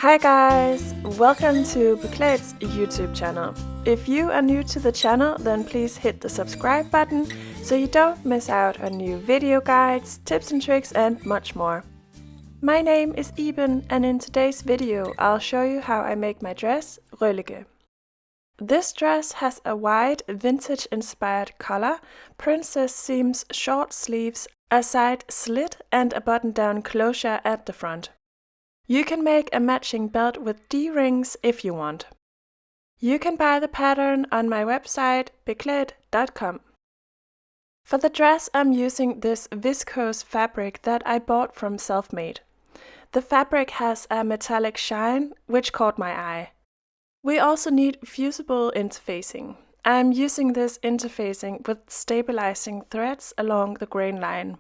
Hi guys! Welcome to Beklaedt's YouTube channel. If you are new to the channel, then please hit the subscribe button so you don't miss out on new video guides, tips and tricks and much more. My name is Iben and in today's video I'll show you how I make my dress, Røllike. This dress has a wide, vintage-inspired collar, princess seams, short sleeves, a side slit and a button-down closure at the front. You can make a matching belt with D-rings if you want. You can buy the pattern on my website Beklaedt.com. For the dress I'm using this viscose fabric that I bought from Selfmade. The fabric has a metallic shine, which caught my eye. We also need fusible interfacing. I'm using this interfacing with stabilizing threads along the grain line.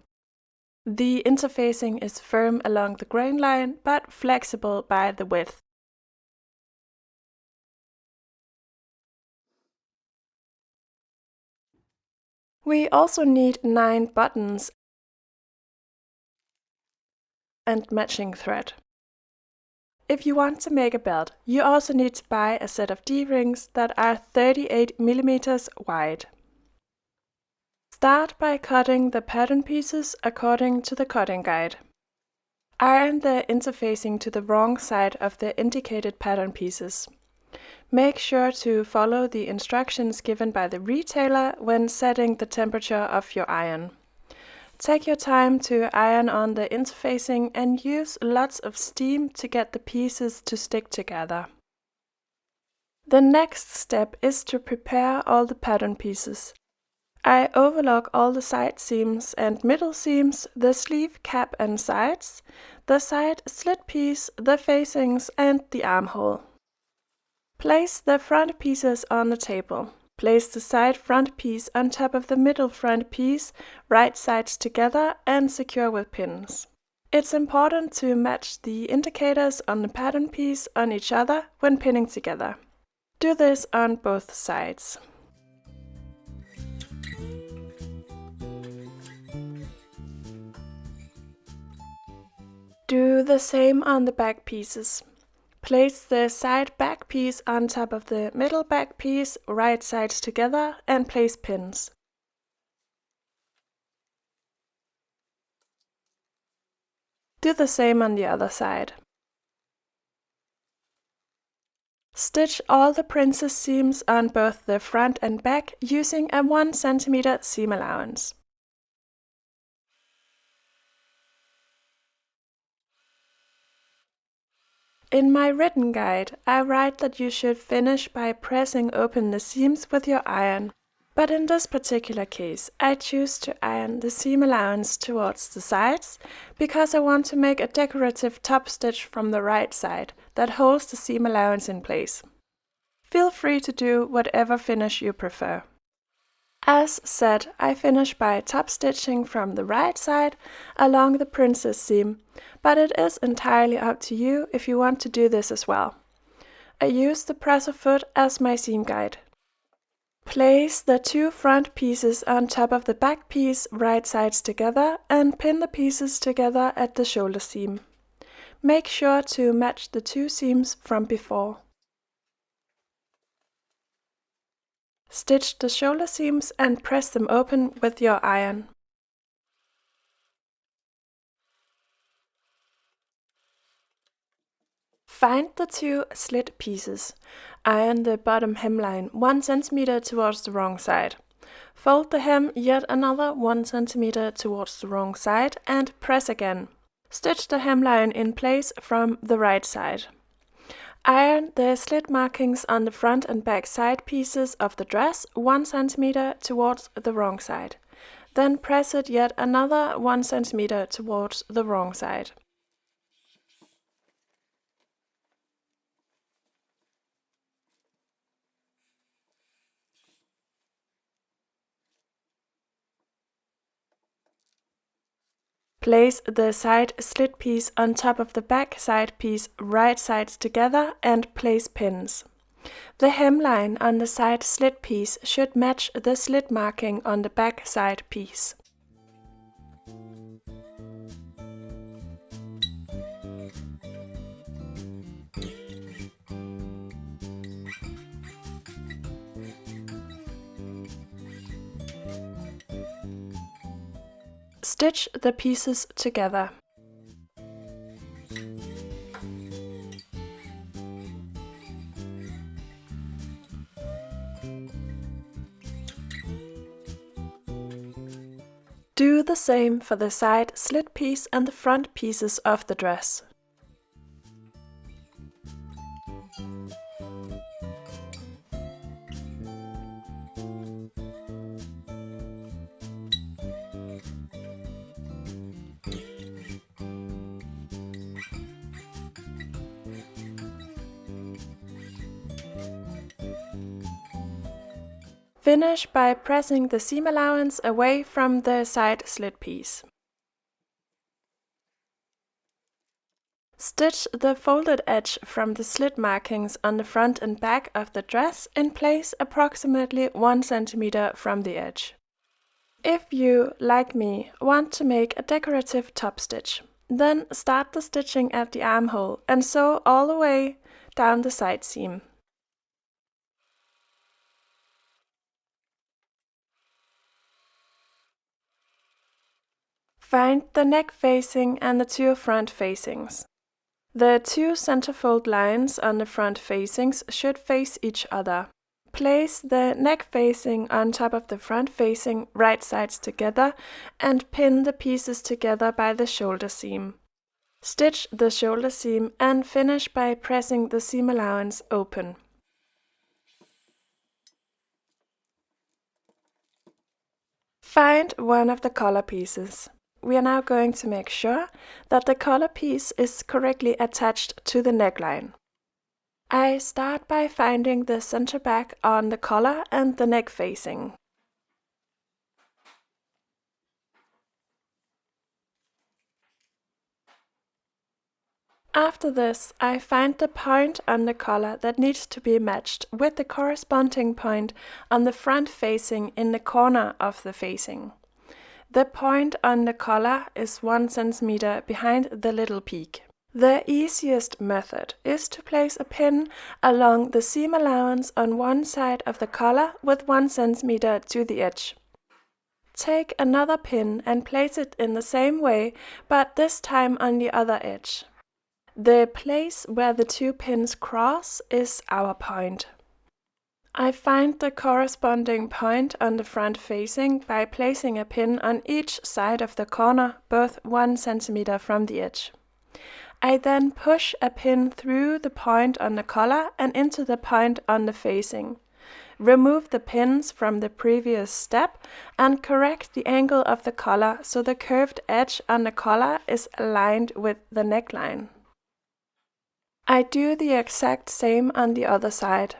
The interfacing is firm along the grain line, but flexible by the width. We also need 9 buttons and matching thread. If you want to make a belt, you also need to buy a set of D-rings that are 38 mm wide. Start by cutting the pattern pieces according to the cutting guide. Iron the interfacing to the wrong side of the indicated pattern pieces. Make sure to follow the instructions given by the retailer when setting the temperature of your iron. Take your time to iron on the interfacing and use lots of steam to get the pieces to stick together. The next step is to prepare all the pattern pieces. I overlock all the side seams and middle seams, the sleeve cap and sides, the side slit piece, the facings and the armhole. Place the front pieces on the table. Place the side front piece on top of the middle front piece, right sides together and secure with pins. It's important to match the indicators on the pattern piece on each other when pinning together. Do this on both sides. Do the same on the back pieces. Place the side back piece on top of the middle back piece, right sides together, and place pins. Do the same on the other side. Stitch all the princess seams on both the front and back using a 1 cm seam allowance. In my written guide, I write that you should finish by pressing open the seams with your iron, but in this particular case, I choose to iron the seam allowance towards the sides because I want to make a decorative top stitch from the right side that holds the seam allowance in place. Feel free to do whatever finish you prefer. As said, I finish by top stitching from the right side along the princess seam, but it is entirely up to you if you want to do this as well. I use the presser foot as my seam guide. Place the 2 front pieces on top of the back piece right sides together and pin the pieces together at the shoulder seam. Make sure to match the 2 seams from before. Stitch the shoulder seams and press them open with your iron. Find the 2 slit pieces. Iron the bottom hemline 1 cm towards the wrong side. Fold the hem yet another 1 cm towards the wrong side and press again. Stitch the hemline in place from the right side. Iron the slit markings on the front and back side pieces of the dress 1 cm towards the wrong side. Then press it yet another 1 cm towards the wrong side. Place the side slit piece on top of the back side piece right sides together and place pins. The hemline on the side slit piece should match the slit marking on the back side piece. Stitch the pieces together. Do the same for the side slit piece and the front pieces of the dress. Finish by pressing the seam allowance away from the side slit piece. Stitch the folded edge from the slit markings on the front and back of the dress in place approximately 1 cm from the edge. If you, like me, want to make a decorative top stitch, then start the stitching at the armhole and sew all the way down the side seam. Find the neck facing and the 2 front facings. The 2 centerfold lines on the front facings should face each other. Place the neck facing on top of the front facing right sides together and pin the pieces together by the shoulder seam. Stitch the shoulder seam and finish by pressing the seam allowance open. Find one of the collar pieces. We are now going to make sure that the collar piece is correctly attached to the neckline. I start by finding the center back on the collar and the neck facing. After this, I find the point on the collar that needs to be matched with the corresponding point on the front facing in the corner of the facing. The point on the collar is 1 cm behind the little peak. The easiest method is to place a pin along the seam allowance on one side of the collar with 1 cm to the edge. Take another pin and place it in the same way, but this time on the other edge. The place where the 2 pins cross is our point. I find the corresponding point on the front facing by placing a pin on each side of the corner, both 1 cm from the edge. I then push a pin through the point on the collar and into the point on the facing. Remove the pins from the previous step and correct the angle of the collar so the curved edge on the collar is aligned with the neckline. I do the exact same on the other side.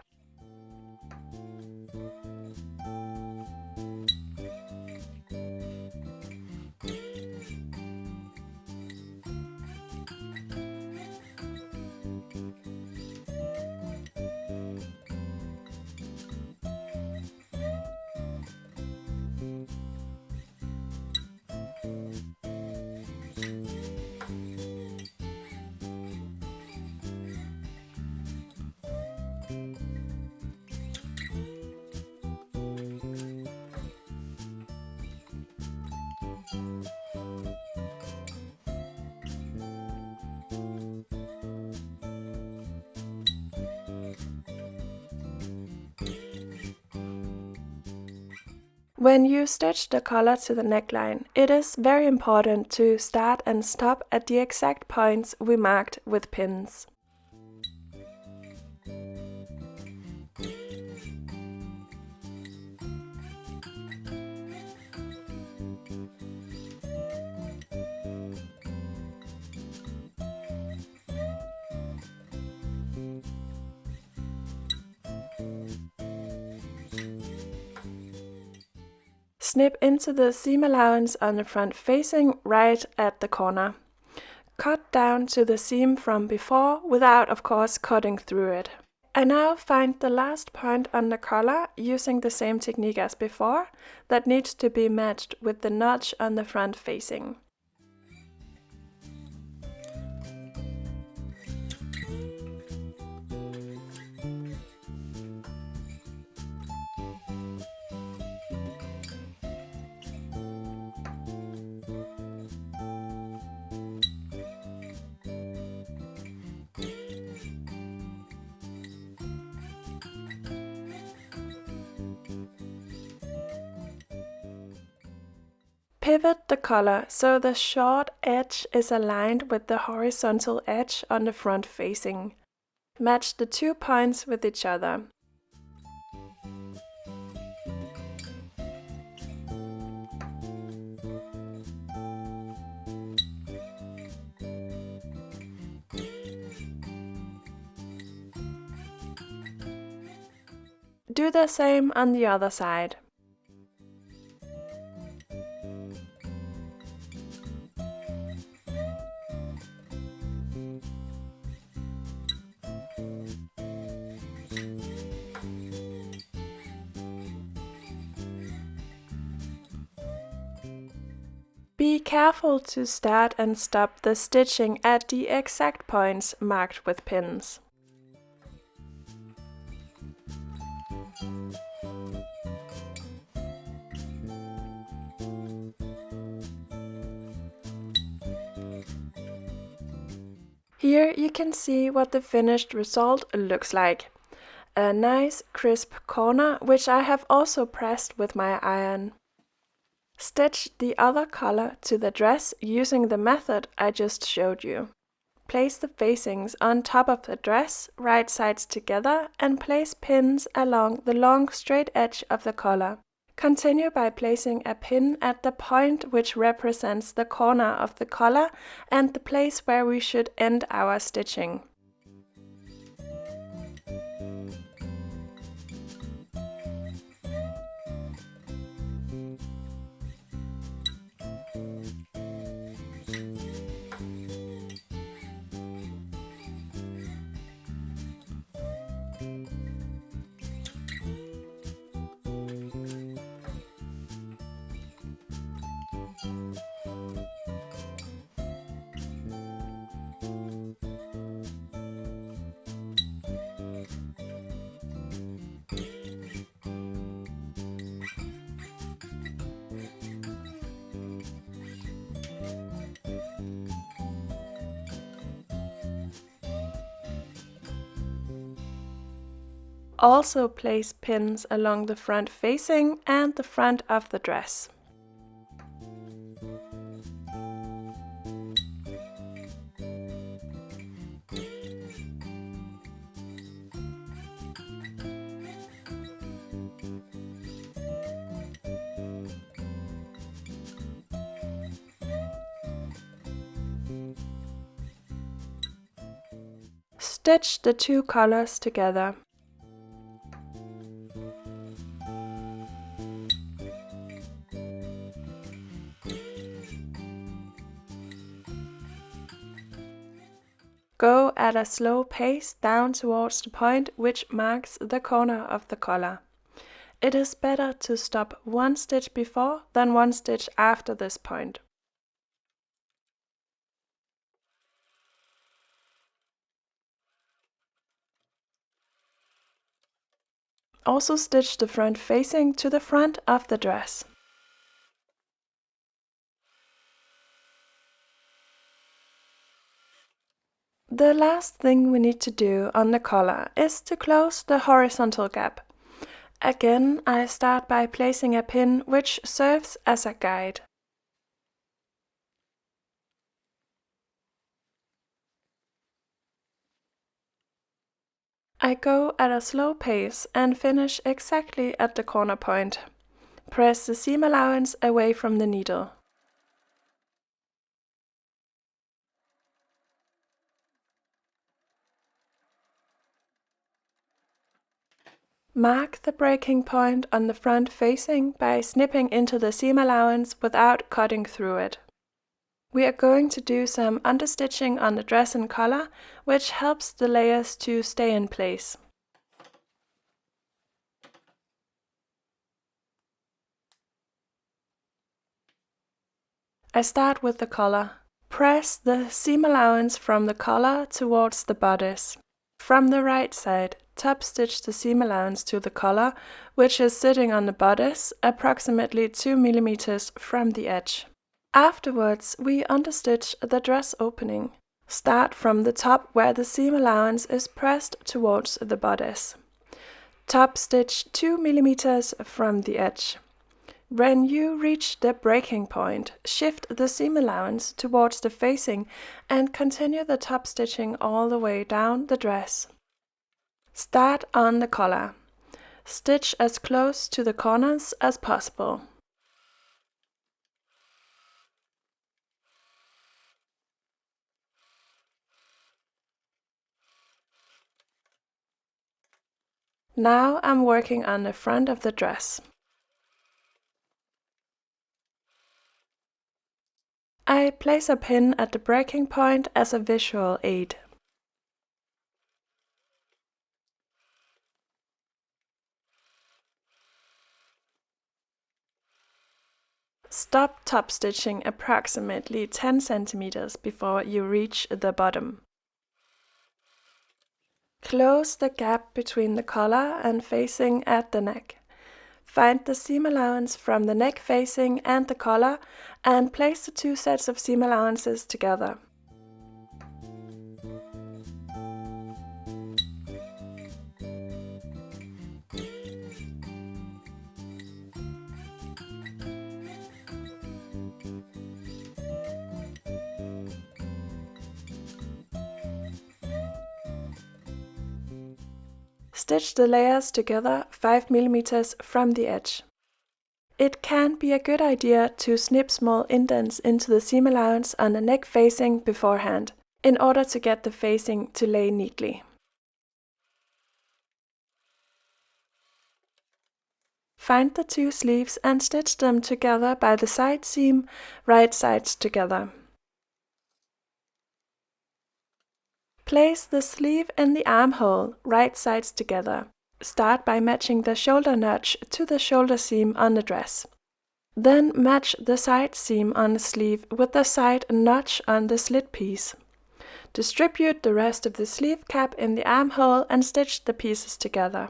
When you stitch the collar to the neckline, it is very important to start and stop at the exact points we marked with pins. Snip into the seam allowance on the front facing right at the corner. Cut down to the seam from before without, of course, cutting through it. I now find the last point on the collar using the same technique as before that needs to be matched with the notch on the front facing. Pivot the collar so the short edge is aligned with the horizontal edge on the front facing. Match the 2 points with each other. Do the same on the other side. Be careful to start and stop the stitching at the exact points marked with pins. Here you can see what the finished result looks like. A nice crisp corner, which I have also pressed with my iron. Stitch the other collar to the dress using the method I just showed you. Place the facings on top of the dress, right sides together, and place pins along the long straight edge of the collar. Continue by placing a pin at the point which represents the corner of the collar and the place where we should end our stitching. Also place pins along the front facing and the front of the dress. Stitch the 2 collars together. Go at a slow pace down towards the point which marks the corner of the collar. It is better to stop 1 stitch before than 1 stitch after this point. Also stitch the front facing to the front of the dress. The last thing we need to do on the collar is to close the horizontal gap. Again, I start by placing a pin which serves as a guide. I go at a slow pace and finish exactly at the corner point. Press the seam allowance away from the needle. Mark the breaking point on the front facing by snipping into the seam allowance without cutting through it. We are going to do some understitching on the dress and collar, which helps the layers to stay in place. I start with the collar. Press the seam allowance from the collar towards the bodice. From the right side, top stitch the seam allowance to the collar, which is sitting on the bodice, approximately 2 mm from the edge. Afterwards, we understitch the dress opening. Start from the top where the seam allowance is pressed towards the bodice. Top stitch 2 mm from the edge. When you reach the breaking point, shift the seam allowance towards the facing and continue the top stitching all the way down the dress. Start on the collar. Stitch as close to the corners as possible. Now I'm working on the front of the dress. I place a pin at the breaking point as a visual aid. Stop top stitching approximately 10 cm before you reach the bottom. Close the gap between the collar and facing at the neck. Find the seam allowance from the neck facing and the collar and place the two sets of seam allowances together. Stitch the layers together 5 mm from the edge. It can be a good idea to snip small indents into the seam allowance on the neck facing beforehand, in order to get the facing to lay neatly. Find the two sleeves and stitch them together by the side seam, right sides together. Place the sleeve in the armhole, right sides together. Start by matching the shoulder notch to the shoulder seam on the dress. Then match the side seam on the sleeve with the side notch on the slit piece. Distribute the rest of the sleeve cap in the armhole and stitch the pieces together.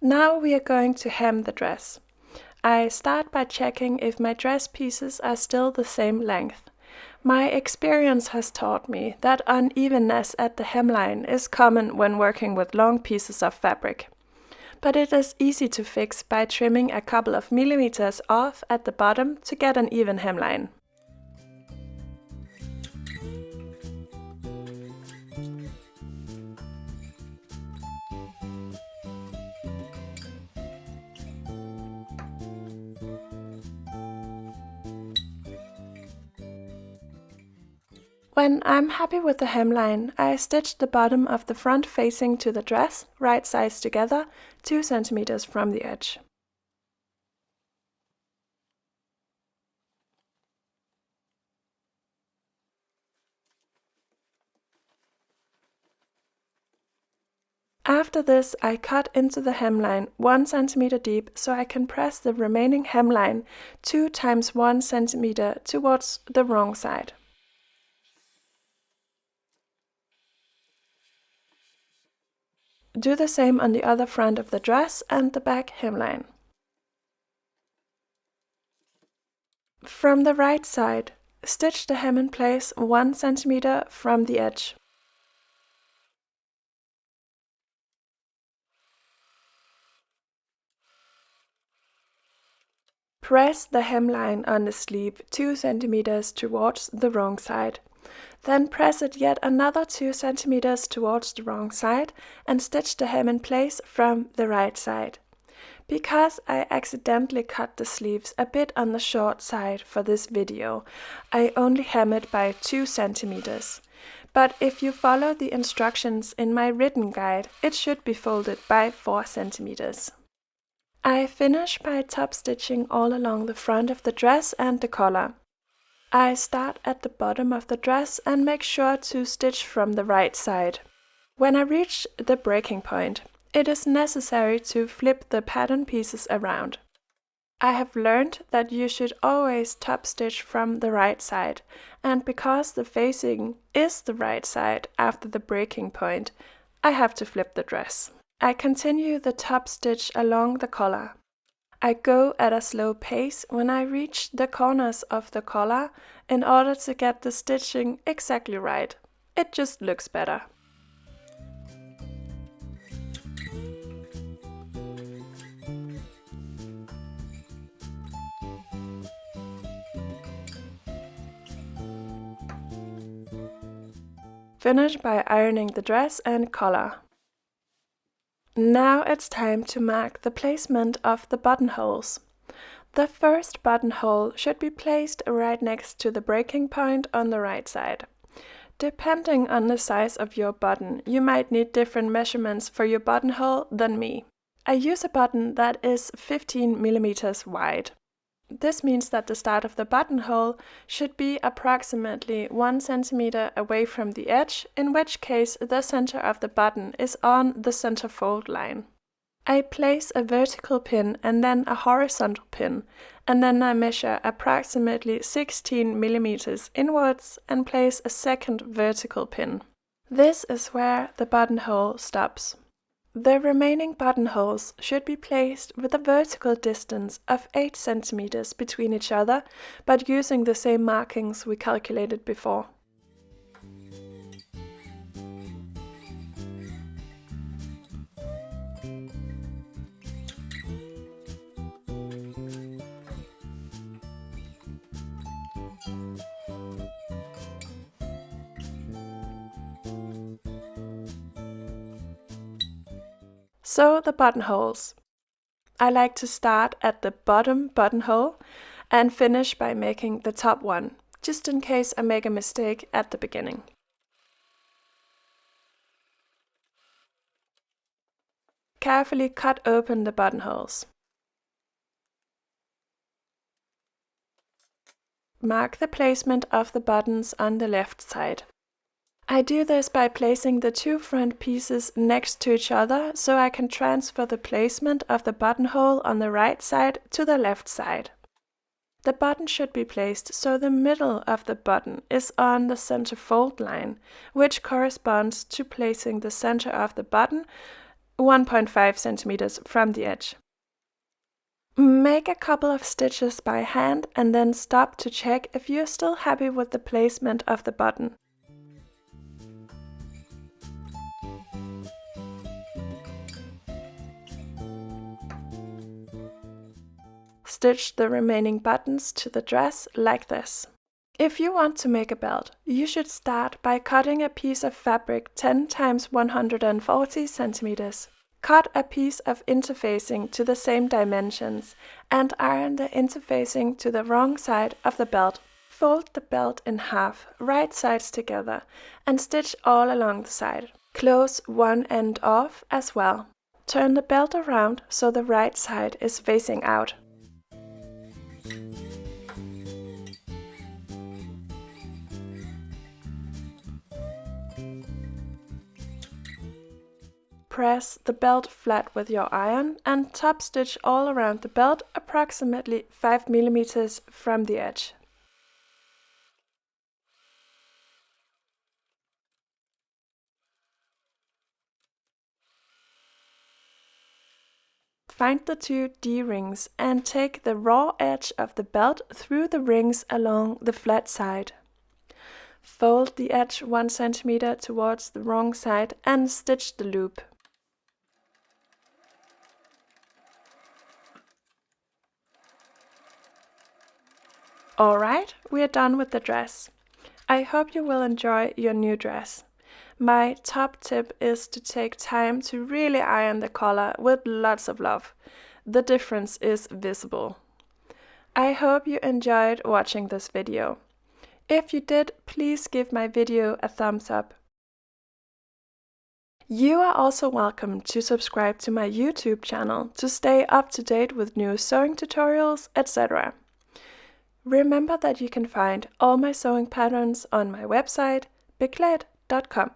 Now we are going to hem the dress. I start by checking if my dress pieces are still the same length. My experience has taught me that unevenness at the hemline is common when working with long pieces of fabric. But it is easy to fix by trimming a couple of millimeters off at the bottom to get an even hemline. When I'm happy with the hemline, I stitch the bottom of the front facing to the dress, right sides together, 2 cm from the edge. After this, I cut into the hemline 1 cm deep so I can press the remaining hemline 2 times 1 cm towards the wrong side. Do the same on the other front of the dress and the back hemline. From the right side, stitch the hem in place 1 cm from the edge. Press the hemline on the sleeve 2 cm towards the wrong side. Then press it yet another 2 cm towards the wrong side and stitch the hem in place from the right side. Because I accidentally cut the sleeves a bit on the short side for this video, I only hem it by 2 cm. But if you follow the instructions in my written guide, it should be folded by 4 cm. I finish by top stitching all along the front of the dress and the collar. I start at the bottom of the dress and make sure to stitch from the right side. When I reach the breaking point, it is necessary to flip the pattern pieces around. I have learned that you should always top stitch from the right side, and because the facing is the right side after the breaking point, I have to flip the dress. I continue the top stitch along the collar. I go at a slow pace when I reach the corners of the collar in order to get the stitching exactly right. It just looks better. Finish by ironing the dress and collar. Now it's time to mark the placement of the buttonholes. The first buttonhole should be placed right next to the breaking point on the right side. Depending on the size of your button, you might need different measurements for your buttonhole than me. I use a button that is 15 millimeters wide. This means that the start of the buttonhole should be approximately 1 centimeter away from the edge, in which case the center of the button is on the center fold line. I place a vertical pin and then a horizontal pin, and then I measure approximately 16 millimeters inwards and place a second vertical pin. This is where the buttonhole stops. The remaining buttonholes should be placed with a vertical distance of 8 centimeters between each other, but using the same markings we calculated before. Sew the buttonholes. I like to start at the bottom buttonhole and finish by making the top one, just in case I make a mistake at the beginning. Carefully cut open the buttonholes. Mark the placement of the buttons on the left side. I do this by placing the two front pieces next to each other so I can transfer the placement of the buttonhole on the right side to the left side. The button should be placed so the middle of the button is on the center fold line, which corresponds to placing the center of the button 1.5 centimeters from the edge. Make a couple of stitches by hand and then stop to check if you're still happy with the placement of the button. Stitch the remaining buttons to the dress like this. If you want to make a belt, you should start by cutting a piece of fabric 10 × 140 centimeters. Cut a piece of interfacing to the same dimensions and iron the interfacing to the wrong side of the belt. Fold the belt in half, right sides together, and stitch all along the side. Close one end off as well. Turn the belt around so the right side is facing out. Press the belt flat with your iron and top stitch all around the belt approximately 5 millimeters from the edge. Find the two D-rings and take the raw edge of the belt through the rings along the flat side. Fold the edge 1 centimeter towards the wrong side and stitch the loop. Alright, we are done with the dress. I hope you will enjoy your new dress. My top tip is to take time to really iron the collar with lots of love. The difference is visible. I hope you enjoyed watching this video. If you did, please give my video a thumbs up. You are also welcome to subscribe to my YouTube channel to stay up to date with new sewing tutorials, etc. Remember that you can find all my sewing patterns on my website, Beklaedt.com.